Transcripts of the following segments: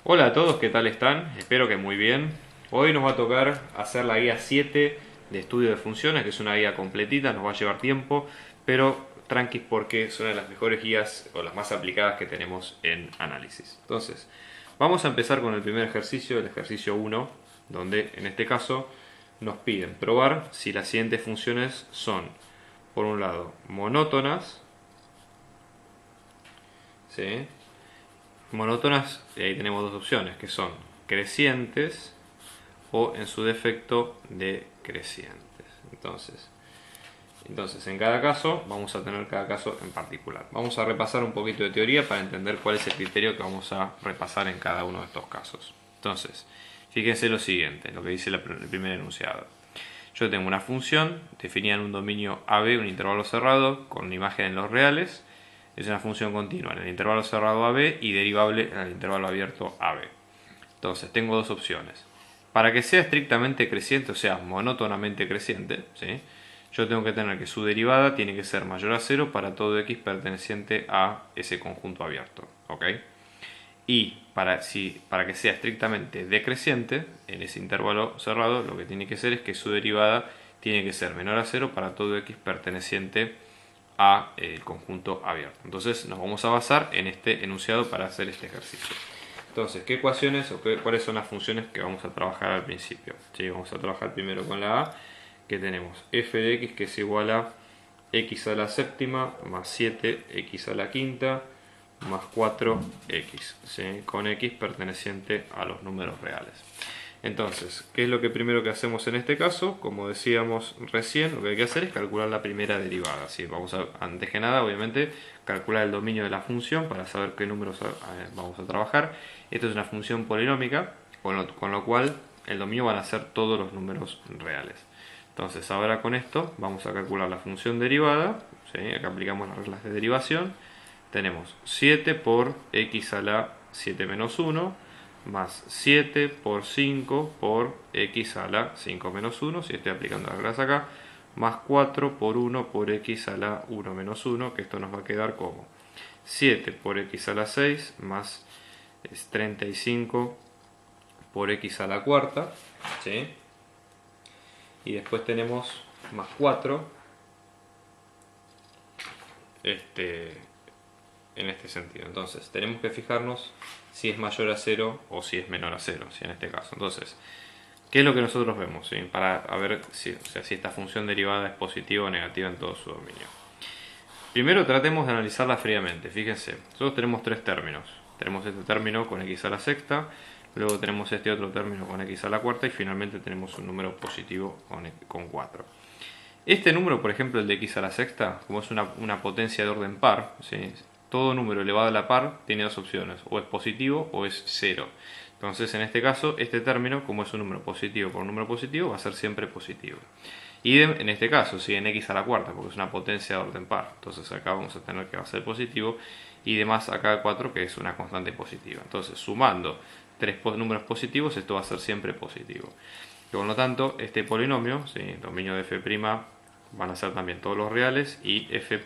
Hola a todos, ¿qué tal están? Espero que muy bien. Hoy nos va a tocar hacer la guía 7 de estudio de funciones, que es una guía completita, nos va a llevar tiempo, pero tranquis porque es una de las mejores guías o las más aplicadas que tenemos en análisis. Entonces, vamos a empezar con el primer ejercicio, el ejercicio 1, donde en este caso nos piden probar si las siguientes funciones son, por un lado, monótonas, ¿sí? Monótonas, y ahí tenemos dos opciones, que son crecientes o en su defecto decrecientes. Entonces, en cada caso vamos a tener cada caso en particular. Vamos a repasar un poquito de teoría para entender cuál es el criterio que vamos a repasar en cada uno de estos casos. Entonces, fíjense lo siguiente, lo que dice el primer enunciado. Yo tengo una función definida en un dominio AB, un intervalo cerrado, con una imagen en los reales. Es una función continua en el intervalo cerrado AB y derivable en el intervalo abierto AB. Entonces, tengo dos opciones. Para que sea estrictamente creciente, o sea, monótonamente creciente, ¿sí? Yo tengo que tener que su derivada tiene que ser mayor a cero para todo x perteneciente a ese conjunto abierto. ¿Ok? Y para que sea estrictamente decreciente, en ese intervalo cerrado, lo que tiene que ser es que su derivada tiene que ser menor a cero para todo x perteneciente a el conjunto abierto. Entonces nos vamos a basar en este enunciado para hacer este ejercicio. Entonces, ¿qué ecuaciones o cuáles son las funciones que vamos a trabajar al principio? ¿Sí? Vamos a trabajar primero con la A, que tenemos f de x que es igual a x a la séptima más 7x a la quinta más 4x, ¿sí? Con x perteneciente a los números reales. Entonces, ¿qué es lo que primero que hacemos en este caso? Como decíamos recién, lo que hay que hacer es calcular la primera derivada. ¿Sí? Vamos a, antes que nada, obviamente, calcular el dominio de la función para saber qué números vamos a trabajar. Esto es una función polinómica, con lo cual el dominio van a ser todos los números reales. Entonces, ahora con esto vamos a calcular la función derivada. ¿Sí? Acá aplicamos las reglas de derivación. Tenemos 7 por x a la 7 menos 1 más 7 por 5 por x a la 5 menos 1, si estoy aplicando las reglas acá, más 4 por 1 por x a la 1 menos 1, que esto nos va a quedar como 7 por x a la 6 más 35 por x a la cuarta, ¿sí? Y después tenemos más 4 en este sentido. Entonces, tenemos que fijarnos si es mayor a 0 o si es menor a 0, ¿sí? En este caso. Entonces, ¿qué es lo que nosotros vemos? ¿Sí? Para ver si, si esta función derivada es positiva o negativa en todo su dominio. Primero tratemos de analizarla fríamente. Fíjense, nosotros tenemos tres términos. Tenemos este término con x a la sexta, luego tenemos este otro término con x a la cuarta y finalmente tenemos un número positivo con 4. Este número, por ejemplo, el de x a la sexta, como es una potencia de orden par, ¿sí? Todo número elevado a la par tiene dos opciones, o es positivo o es cero. Entonces, en este caso, este término, como es un número positivo por un número positivo, va a ser siempre positivo. Y en este caso, si en x a la cuarta, porque es una potencia de orden par, entonces acá vamos a tener que va a ser positivo, y demás acá 4, que es una constante positiva. Entonces, sumando tres números positivos, esto va a ser siempre positivo. Por lo tanto, este polinomio, ¿sí? El dominio de f' van a ser también todos los reales y f'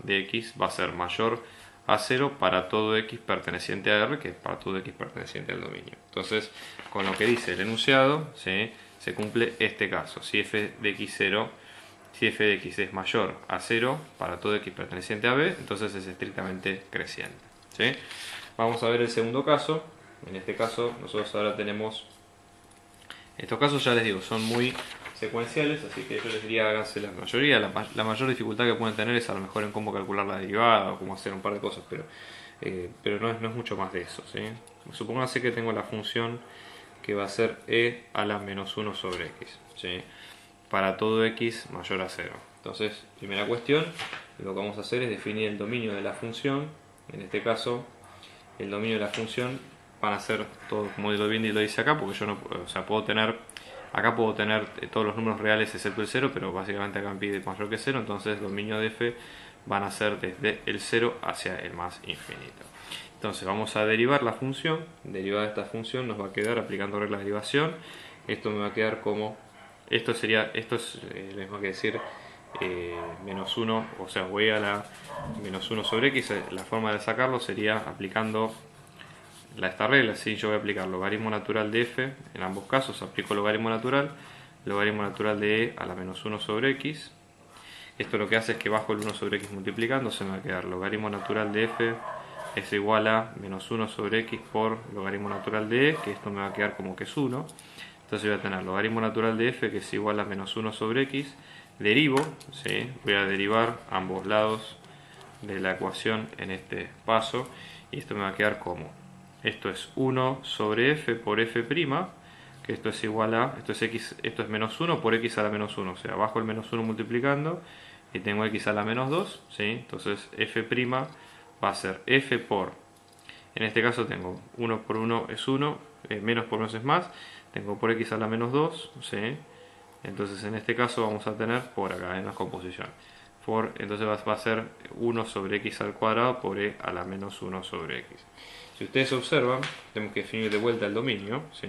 de x va a ser mayor a 0 para todo x perteneciente a R, que es para todo x perteneciente al dominio. Entonces, con lo que dice el enunciado, ¿sí? Se cumple este caso. Si f de x 0, si f de x es mayor a 0 para todo x perteneciente a B, entonces es estrictamente creciente. ¿Sí? Vamos a ver el segundo caso. En este caso, nosotros ahora tenemos... Estos casos, ya les digo, son muy secuenciales, así que yo les diría háganse la mayoría. La mayor dificultad que pueden tener es a lo mejor en cómo calcular la derivada o cómo hacer un par de cosas, pero no es mucho más de eso. ¿Sí? Supónganse que tengo la función que va a ser e a la menos 1 sobre x, ¿sí? Para todo x mayor a 0. Entonces, primera cuestión, lo que vamos a hacer es definir el dominio de la función. En este caso, el dominio de la función van a ser todo como lo bien lo dice acá, porque yo no, o sea, acá puedo tener todos los números reales excepto el 0, pero básicamente acá me pide mayor que 0, entonces el dominio de f van a ser desde el 0 hacia el más infinito. Entonces vamos a derivar la función, derivada de esta función nos va a quedar aplicando regla de derivación, esto me va a quedar como, esto es lo mismo que decir menos 1, o sea, voy a la menos 1 sobre x, la forma de sacarlo sería aplicando esta regla, ¿sí? Yo voy a aplicar logaritmo natural de f, en ambos casos aplico logaritmo natural de e a la menos 1 sobre x. Esto lo que hace es que bajo el 1 sobre x multiplicando, se me va a quedar logaritmo natural de f es igual a menos 1 sobre x por logaritmo natural de e, que esto me va a quedar como que es 1. Entonces voy a tener logaritmo natural de f que es igual a menos 1 sobre x. Derivo, ¿sí? Voy a derivar ambos lados de la ecuación en este paso. Y esto me va a quedar como, esto es 1 sobre f por f', que esto es igual a, esto es menos 1 por x a la menos 1. O sea, bajo el menos 1 multiplicando y tengo x a la menos 2. ¿Sí? Entonces f' va a ser f por, en este caso tengo 1 por 1 es 1, menos por 1 es más, tengo por x a la menos 2, ¿sí? Entonces en este caso vamos a tener por acá en la composición, entonces va a ser 1 sobre x al cuadrado por e a la menos 1 sobre x. Si ustedes observan, tenemos que definir de vuelta el dominio, ¿sí?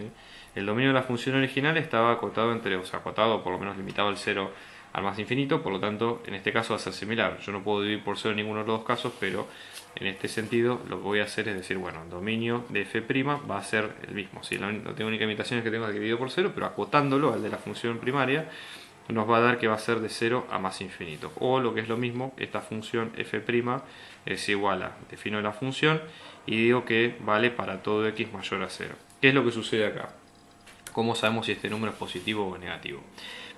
El dominio de la función original estaba acotado acotado, por lo menos limitado al 0 al más infinito, por lo tanto en este caso va a ser similar. Yo no puedo dividir por 0 en ninguno de los dos casos, pero en este sentido lo que voy a hacer es decir, bueno, el dominio de f' va a ser el mismo. ¿Sí? La única limitación es que tengo que dividir por 0, pero acotándolo al de la función primaria nos va a dar que va a ser de 0 a más infinito. O lo que es lo mismo, esta función f' es igual a, defino la función y digo que vale para todo x mayor a 0. ¿Qué es lo que sucede acá? ¿Cómo sabemos si este número es positivo o negativo?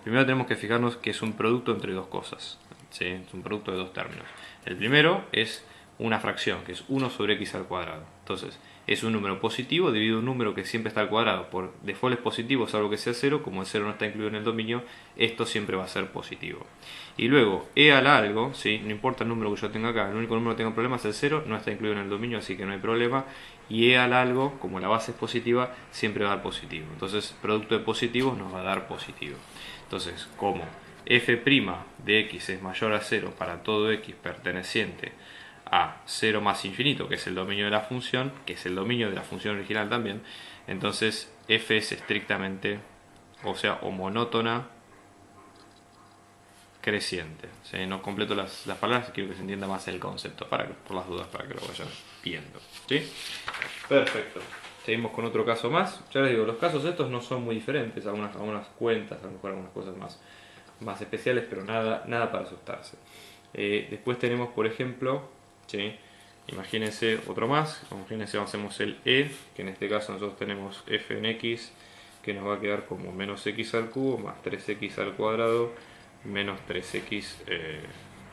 Primero tenemos que fijarnos que es un producto entre dos cosas, ¿sí? Es un producto de dos términos. El primero es una fracción, que es 1 sobre x al cuadrado. Entonces, es un número positivo debido a un número que siempre está al cuadrado. Por default es positivo, salvo que sea 0. Como el 0 no está incluido en el dominio, esto siempre va a ser positivo. Y luego, e al algo, ¿sí? No importa el número que yo tenga acá, el único número que tengo problema es el 0, no está incluido en el dominio, así que no hay problema. Y e al algo, como la base es positiva, siempre va a dar positivo. Entonces, producto de positivos nos va a dar positivo. Entonces, como f' de x es mayor a 0 para todo x perteneciente a 0 más infinito, que es el dominio de la función, que es el dominio de la función original también, entonces f es estrictamente, o sea, o monótona creciente. ¿Sí? No completo las palabras, quiero que se entienda más el concepto, por las dudas, para que lo vayan viendo. ¿Sí? Perfecto. Seguimos con otro caso más. Ya les digo, los casos estos no son muy diferentes, algunas cuentas, a lo mejor algunas cosas más especiales, pero nada para asustarse. Después tenemos, por ejemplo, ¿sí? Imagínense otro más. Imagínense, hacemos el e, que en este caso nosotros tenemos f en x, que nos va a quedar como menos x al cubo más 3x al cuadrado menos 3x,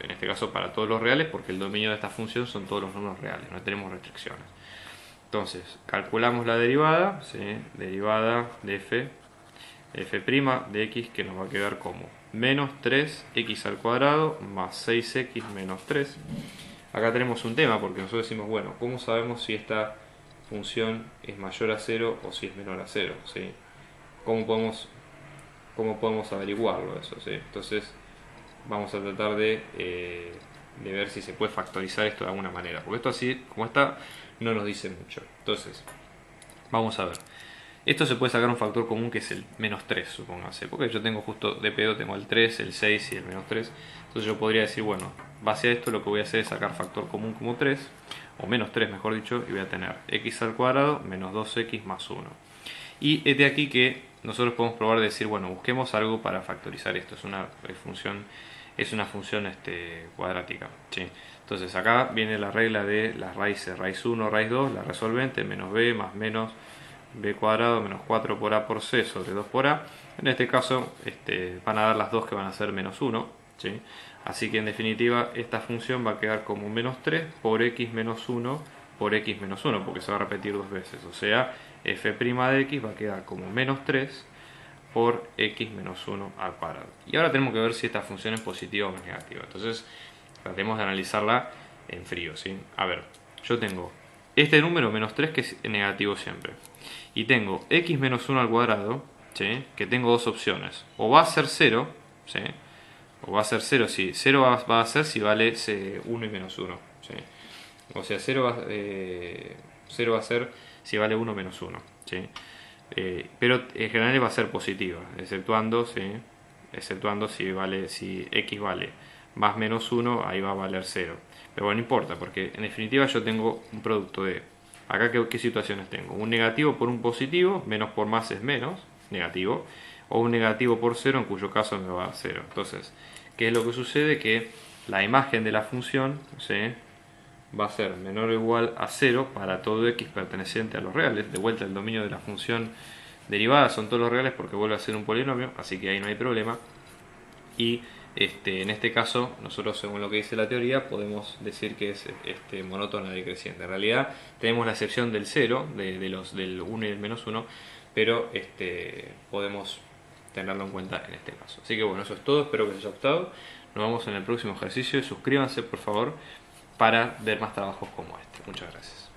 en este caso para todos los reales, porque el dominio de esta función son todos los números reales, no tenemos restricciones. Entonces, calculamos la derivada, ¿sí? Derivada de f' de x, que nos va a quedar como menos 3x al cuadrado más 6x menos 3. Acá tenemos un tema, porque nosotros decimos, bueno, ¿cómo sabemos si esta función es mayor a 0 o si es menor a 0? ¿Sí? ¿Cómo podemos averiguarlo eso? ¿Sí? Entonces, vamos a tratar de ver si se puede factorizar esto de alguna manera, porque esto así como está no nos dice mucho. Entonces, vamos a ver. Esto se puede sacar un factor común que es el menos 3, supóngase, porque yo tengo justo de pedo, tengo el 3, el 6 y el menos 3. Entonces yo podría decir, bueno, base a esto lo que voy a hacer es sacar factor común como 3, o menos 3 mejor dicho, y voy a tener x al cuadrado menos 2x más 1. Y es de aquí que nosotros podemos probar de decir, bueno, busquemos algo para factorizar esto. Es una función cuadrática, ¿sí? Entonces acá viene la regla de las raíces, raíz 1, raíz 2, la resolvente, menos b más menos b cuadrado menos 4 por a por c sobre 2 por a. En este caso van a dar las dos que van a ser menos 1, ¿sí? Así que en definitiva esta función va a quedar como menos 3 por x menos 1 por x menos 1, porque se va a repetir dos veces. O sea, f' de x va a quedar como menos 3 por x menos 1 al cuadrado. Y ahora tenemos que ver si esta función es positiva o negativa. Entonces tratemos de analizarla en frío, ¿sí? A ver, yo tengo este número menos 3 que es negativo siempre. Y tengo x menos 1 al cuadrado, ¿sí? Que tengo dos opciones. O va a ser 0, ¿sí? O va a ser 0, sí. 0 va a ser si vale 1 y menos 1, ¿sí? O sea, 0 va a ser si vale 1 menos 1, ¿sí? Pero en general va a ser positiva, exceptuando si x vale más menos 1, ahí va a valer 0. Pero bueno, no importa, porque en definitiva yo tengo un producto de Acá, ¿qué situaciones tengo? Un negativo por un positivo, menos por más es menos, negativo, o un negativo por 0, en cuyo caso me va a 0. Entonces, ¿qué es lo que sucede? Que la imagen de la función, ¿sí?, va a ser menor o igual a 0 para todo x perteneciente a los reales. De vuelta, el dominio de la función derivada son todos los reales porque vuelve a ser un polinomio, así que ahí no hay problema. Y en este caso, nosotros, según lo que dice la teoría, podemos decir que es monótona decreciente. En realidad tenemos la excepción del 0, del 1 y del menos 1, pero podemos tenerlo en cuenta en este caso. Así que bueno, eso es todo, espero que les haya gustado. Nos vemos en el próximo ejercicio y suscríbanse por favor para ver más trabajos como este. Muchas gracias.